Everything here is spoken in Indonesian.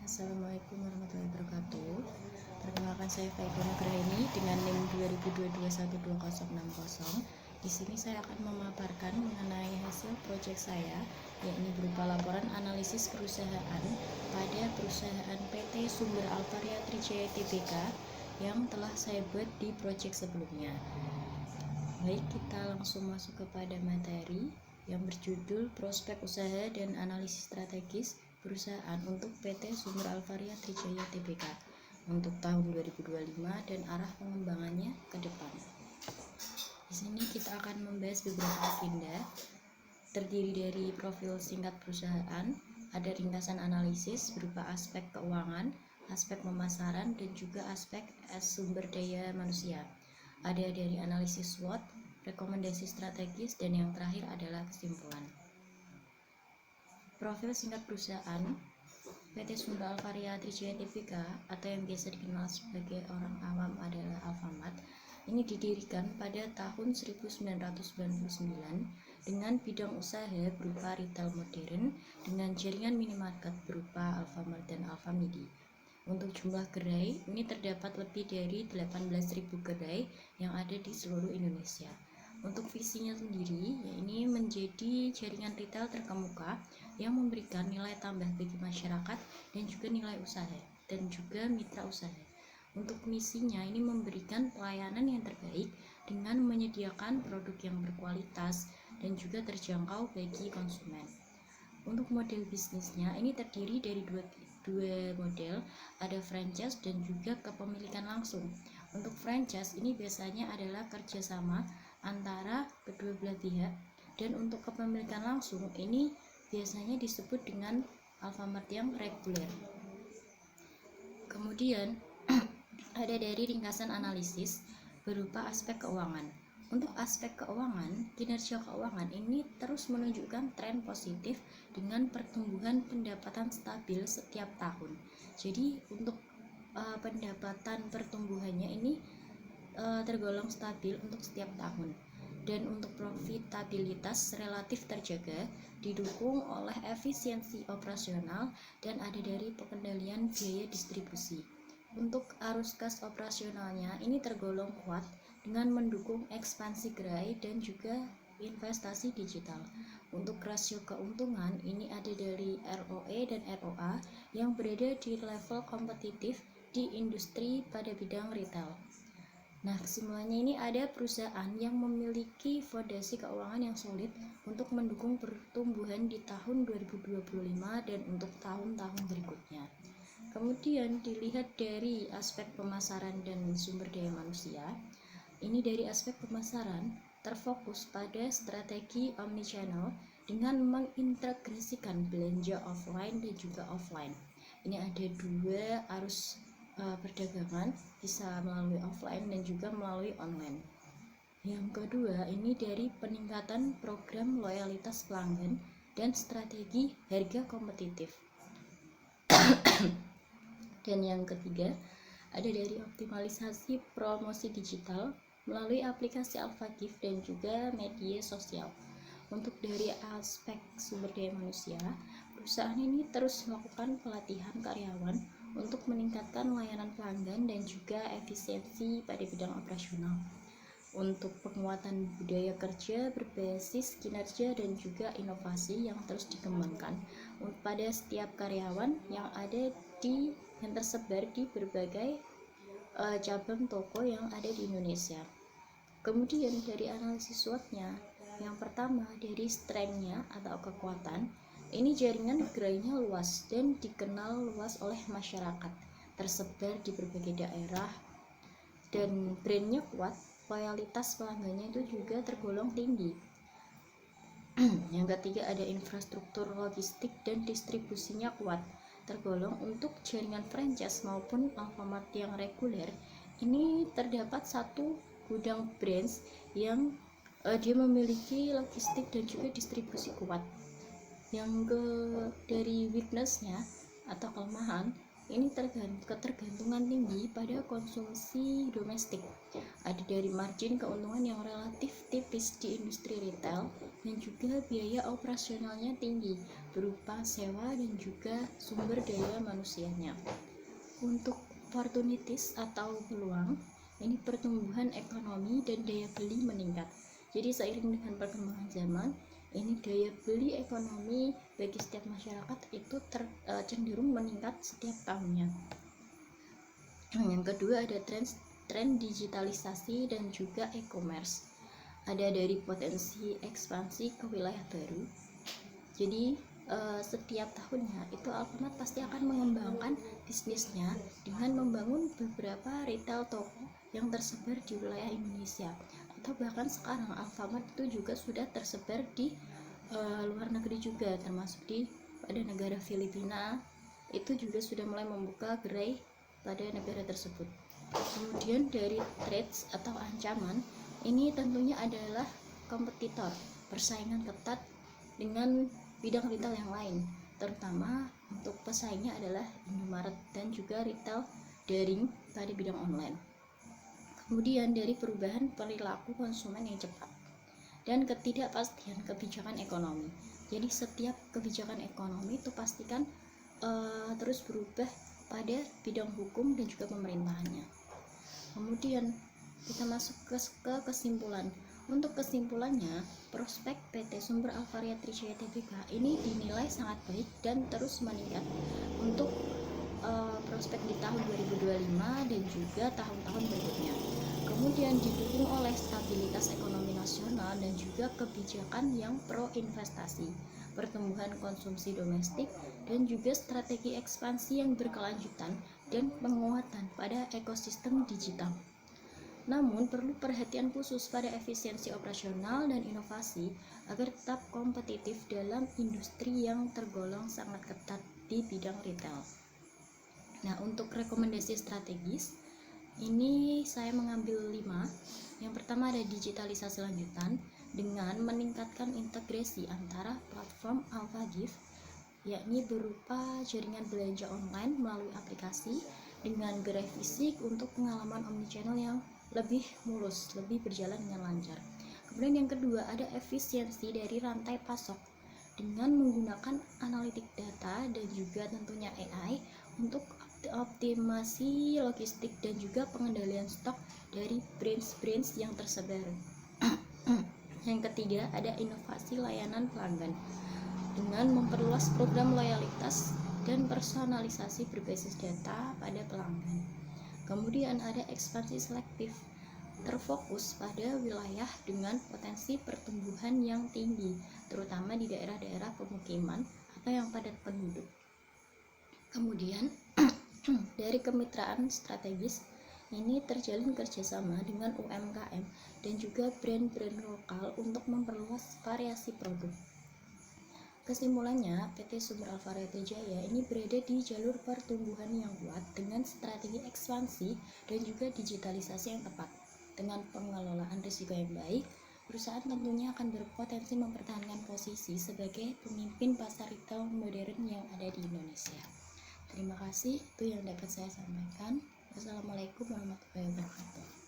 Assalamualaikum warahmatullahi wabarakatuh. Perkenalkan, saya Faida Nugraini dengan NIM 2022122060. Di sini saya akan memaparkan mengenai hasil proyek saya, yakni berupa laporan analisis perusahaan pada perusahaan PT Sumber Alvaria Trijaya Tbk yang telah saya buat di proyek sebelumnya. Baik, kita langsung masuk kepada materi yang berjudul Prospek Usaha dan Analisis Strategis Perusahaan untuk PT Sumber Alvaria Trijaya Tbk untuk tahun 2025 dan arah pengembangannya ke depan. Di sini kita akan membahas beberapa agenda, terdiri dari profil singkat perusahaan, ada ringkasan analisis berupa aspek keuangan, aspek pemasaran, dan juga aspek sumber daya manusia. Ada dari analisis SWOT, rekomendasi strategis, dan yang terakhir adalah kesimpulan. Profil singkat perusahaan PT Sumber Alvaria Trijaya Tbk atau yang biasa dikenal sebagai orang awam adalah Alfamart. Ini didirikan pada tahun 1999 dengan bidang usaha berupa retail modern dengan jaringan minimarket berupa Alfamart dan Alfamidi. Untuk jumlah gerai, ini terdapat lebih dari 18.000 gerai yang ada di seluruh Indonesia. Untuk visinya sendiri, ini menjadi jaringan retail terkemuka yang memberikan nilai tambah bagi masyarakat dan juga nilai usaha dan juga mitra usaha. Untuk misinya, ini memberikan pelayanan yang terbaik dengan menyediakan produk yang berkualitas dan juga terjangkau bagi konsumen. Untuk model bisnisnya, ini terdiri dari dua model, ada franchise dan juga kepemilikan langsung. Untuk franchise ini biasanya adalah kerjasama antara kedua belah pihak, dan untuk kepemilikan langsung ini biasanya disebut dengan Alfamart yang reguler. Kemudian ada dari ringkasan analisis berupa aspek keuangan. Untuk aspek keuangan, kinerja keuangan ini terus menunjukkan tren positif dengan pertumbuhan pendapatan stabil setiap tahun. Jadi untuk pendapatan pertumbuhannya ini tergolong stabil untuk setiap tahun. Dan untuk profitabilitas relatif terjaga, didukung oleh efisiensi operasional dan ada dari pengendalian biaya distribusi. Untuk arus kas operasionalnya ini tergolong kuat dengan mendukung ekspansi gerai dan juga investasi digital. Untuk rasio keuntungan ini ada dari ROE dan ROA yang berada di level kompetitif di industri pada bidang retail. Nah, kesimpulannya ini ada perusahaan yang memiliki fondasi keuangan yang solid untuk mendukung pertumbuhan di tahun 2025 dan untuk tahun-tahun berikutnya. Kemudian dilihat dari aspek pemasaran dan sumber daya manusia. Ini dari aspek pemasaran terfokus pada strategi omnichannel dengan mengintegrasikan belanja offline dan juga offline. Ini ada dua arus perdagangan, bisa melalui offline dan juga melalui online. Yang kedua, ini dari peningkatan program loyalitas pelanggan dan strategi harga kompetitif. Dan yang ketiga, ada dari optimalisasi promosi digital melalui aplikasi Alfagif dan juga media sosial. Untuk dari aspek sumber daya manusia, perusahaan ini terus melakukan pelatihan karyawan untuk meningkatkan layanan pelanggan dan juga efisiensi pada bidang operasional. Untuk penguatan budaya kerja berbasis kinerja dan juga inovasi yang terus dikembangkan pada setiap karyawan yang tersebar di berbagai cabang toko yang ada di Indonesia. Kemudian dari analisis SWOT-nya, yang pertama dari strength-nya atau kekuatan, ini jaringan gerainya luas dan dikenal luas oleh masyarakat, tersebar di berbagai daerah, dan brandnya kuat, loyalitas pelanggannya itu juga tergolong tinggi. Yang ketiga ada infrastruktur logistik dan distribusinya kuat, tergolong untuk jaringan franchise maupun Alfamart yang reguler. Ini terdapat satu gudang brands yang dia memiliki logistik dan juga distribusi kuat. Yang dari weakness-nya atau kelemahan, ini ketergantungan tinggi pada konsumsi domestik. Ada dari margin keuntungan yang relatif tipis di industri retail dan juga biaya operasionalnya tinggi berupa sewa dan juga sumber daya manusianya. Untuk opportunities atau peluang, ini pertumbuhan ekonomi dan daya beli meningkat. Jadi seiring dengan perkembangan zaman, ini daya beli ekonomi bagi setiap masyarakat itu cenderung meningkat setiap tahunnya. Yang kedua ada tren digitalisasi dan juga e-commerce. Ada dari potensi ekspansi ke wilayah baru. Jadi setiap tahunnya itu Alfamart pasti akan mengembangkan bisnisnya dengan membangun beberapa retail toko yang tersebar di wilayah Indonesia, atau bahkan sekarang Alfamart itu juga sudah tersebar di luar negeri juga, termasuk pada negara Filipina itu juga sudah mulai membuka gerai pada negara tersebut. Kemudian dari threats atau ancaman, ini tentunya adalah kompetitor, persaingan ketat dengan bidang retail yang lain, terutama untuk pesaingnya adalah Indomaret dan juga retail daring pada bidang online. Kemudian dari perubahan perilaku konsumen yang cepat dan ketidakpastian kebijakan ekonomi. Jadi setiap kebijakan ekonomi itu pastikan terus berubah pada bidang hukum dan juga pemerintahannya. Kemudian kita masuk ke kesimpulan. Untuk kesimpulannya, prospek PT Sumber Alvaria Trijaya Tbk ini dinilai sangat baik dan terus meningkat untuk prospek di tahun 2025 dan juga tahun-tahun berikutnya. Kemudian didukung oleh stabilitas ekonomi nasional dan juga kebijakan yang pro investasi, pertumbuhan konsumsi domestik, dan juga strategi ekspansi yang berkelanjutan dan penguatan pada ekosistem digital. Namun perlu perhatian khusus pada efisiensi operasional dan inovasi agar tetap kompetitif dalam industri yang tergolong sangat ketat di bidang retail. Nah, untuk rekomendasi strategis ini saya mengambil 5. Yang pertama ada digitalisasi lanjutan dengan meningkatkan integrasi antara platform AlphaGift, yakni berupa jaringan belanja online melalui aplikasi dengan gerai fisik untuk pengalaman omnichannel yang lebih mulus, lebih berjalan dengan lancar. Kemudian yang kedua ada efisiensi dari rantai pasok dengan menggunakan analitik data dan juga tentunya AI untuk optimasi logistik dan juga pengendalian stok dari branch yang tersebar. Yang ketiga ada inovasi layanan pelanggan dengan memperluas program loyalitas dan personalisasi berbasis data pada pelanggan. Kemudian ada ekspansi selektif, terfokus pada wilayah dengan potensi pertumbuhan yang tinggi, terutama di daerah-daerah pemukiman atau yang padat penduduk. Kemudian dari kemitraan strategis ini terjalin kerjasama dengan UMKM dan juga brand-brand lokal untuk memperluas variasi produk. Kesimpulannya, PT Sumber Alvaria Trijaya ini berada di jalur pertumbuhan yang kuat dengan strategi ekspansi dan juga digitalisasi yang tepat. Dengan pengelolaan risiko yang baik, perusahaan tentunya akan berpotensi mempertahankan posisi sebagai pemimpin pasar retail modern yang ada di Indonesia. Terima kasih, itu yang dapat saya sampaikan. Wassalamualaikum warahmatullahi wabarakatuh.